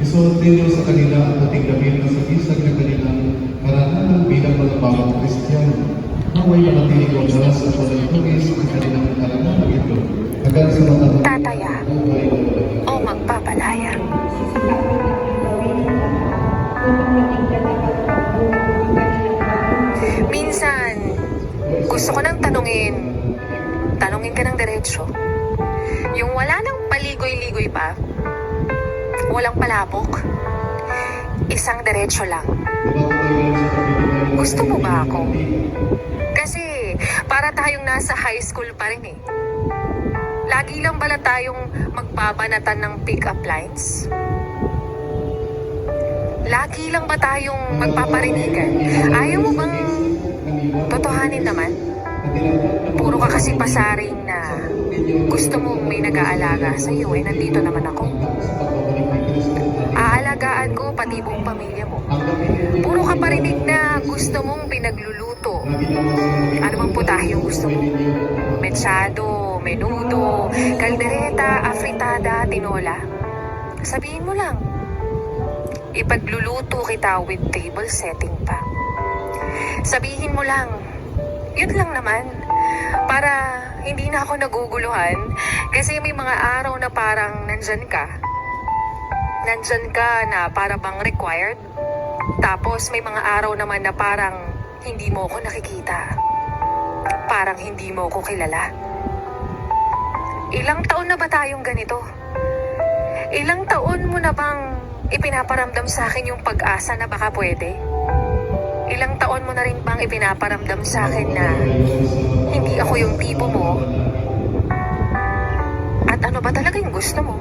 Isunod sa kanila ang ating damit na sa isag na kanilang karananan bilang mga bagong Kristiyano. Naway manatili ko na sa pagtutugis ng kanilang karananan ito. Hanggang sa matapos. Tataya o magpapalaya. Minsan, gusto ko nang tanungin ka ng diretsyo. Yung wala nang paligoy-ligoy pa, walang palapok, isang diretsyo lang. Gusto mo ba ako? Kasi para tayong nasa high school pa rin eh. Lagi lang bala tayong magbabanatan ng pick-up lines? Lagi lang ba tayong magpaparinigan? Ayaw mo bang totohanin naman? Puro ka kasi pasaring na gusto mong may nag-aalaga sa iyo, eh nandito naman ako. Aalagaan ko pati buong pamilya mo. Puro ka parinig na gusto mong pinagluluto. Ano bang putahe yung gusto mo? Mechado, menudo, kaldereta, afritada, tinola. Sabihin mo lang. Ipagluluto kita with table setting pa. Sabihin mo lang, yun lang naman. Para hindi na ako naguguluhan. Kasi may mga araw na parang nandyan ka. Nandyan ka na para bang required. Tapos may mga araw naman na parang hindi mo ako nakikita. Parang hindi mo ako kilala. Ilang taon na ba tayong ganito? Ilang taon mo na bang ipinaparamdam sa akin yung pag-asa na baka pwede? Ilang taon mo na rin bang ipinaparamdam sa akin na hindi ako yung tipo mo? At ano ba talaga yung gusto mo?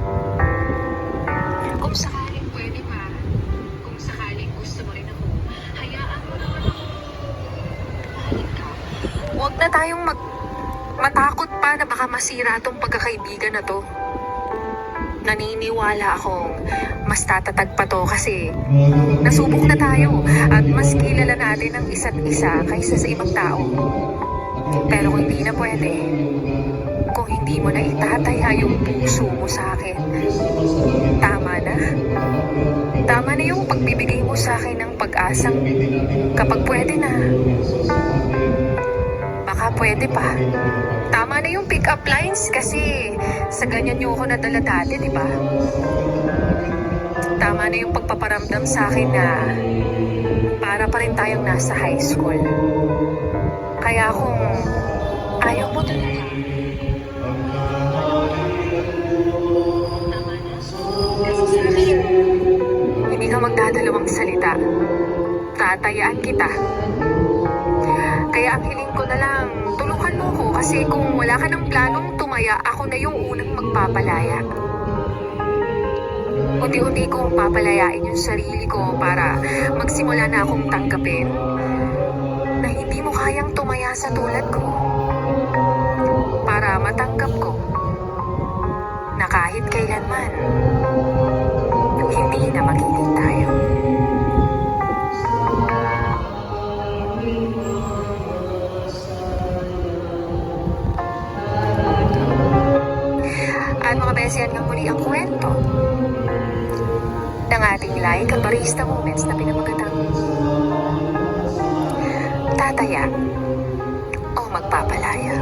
Kung sakaling pwede pa, kung sakaling gusto mo rin ako, hayaan mo naman ako. Mahalin ka. Huwag na tayong matakot pa na baka masira tong pagkakaibigan na to. Naniniwala akong mas tatatag pa to kasi nasubok na tayo at mas kilala natin ang isa't isa kaysa sa ibang tao. Pero kung hindi na pwede, kung hindi mo na itataya yung puso mo sa akin, tama na. Tama na yung pagbibigay mo sa akin ng pag-asang kapag pwede na, baka pwede pa. Tama na yung pick-up lines kasi sa ganyan niyo ako nadala dati, di ba? Tama na yung pagpaparamdam sa akin na para pa rin tayong nasa high school. Kaya kung ayaw mo talaga, tama na. Kasi sa akin, hindi ka magdadalawang salita. Tatayaan kita. Kaya ang hiling ko na lang, tulungan mo ko kasi kung wala ka ng planong tumaya, ako na yung unang magpapalaya. Unti-unti kong papalayain yung sarili ko para magsimula na akong tanggapin na hindi mo kayang tumaya sa tulad ko. Para matanggap ko na kahit kailanman, hindi na magiging tayo. At mga beses, yan nga muli ang kwento ng ating like at barista moments na pinamagatang tataya o magpapalaya.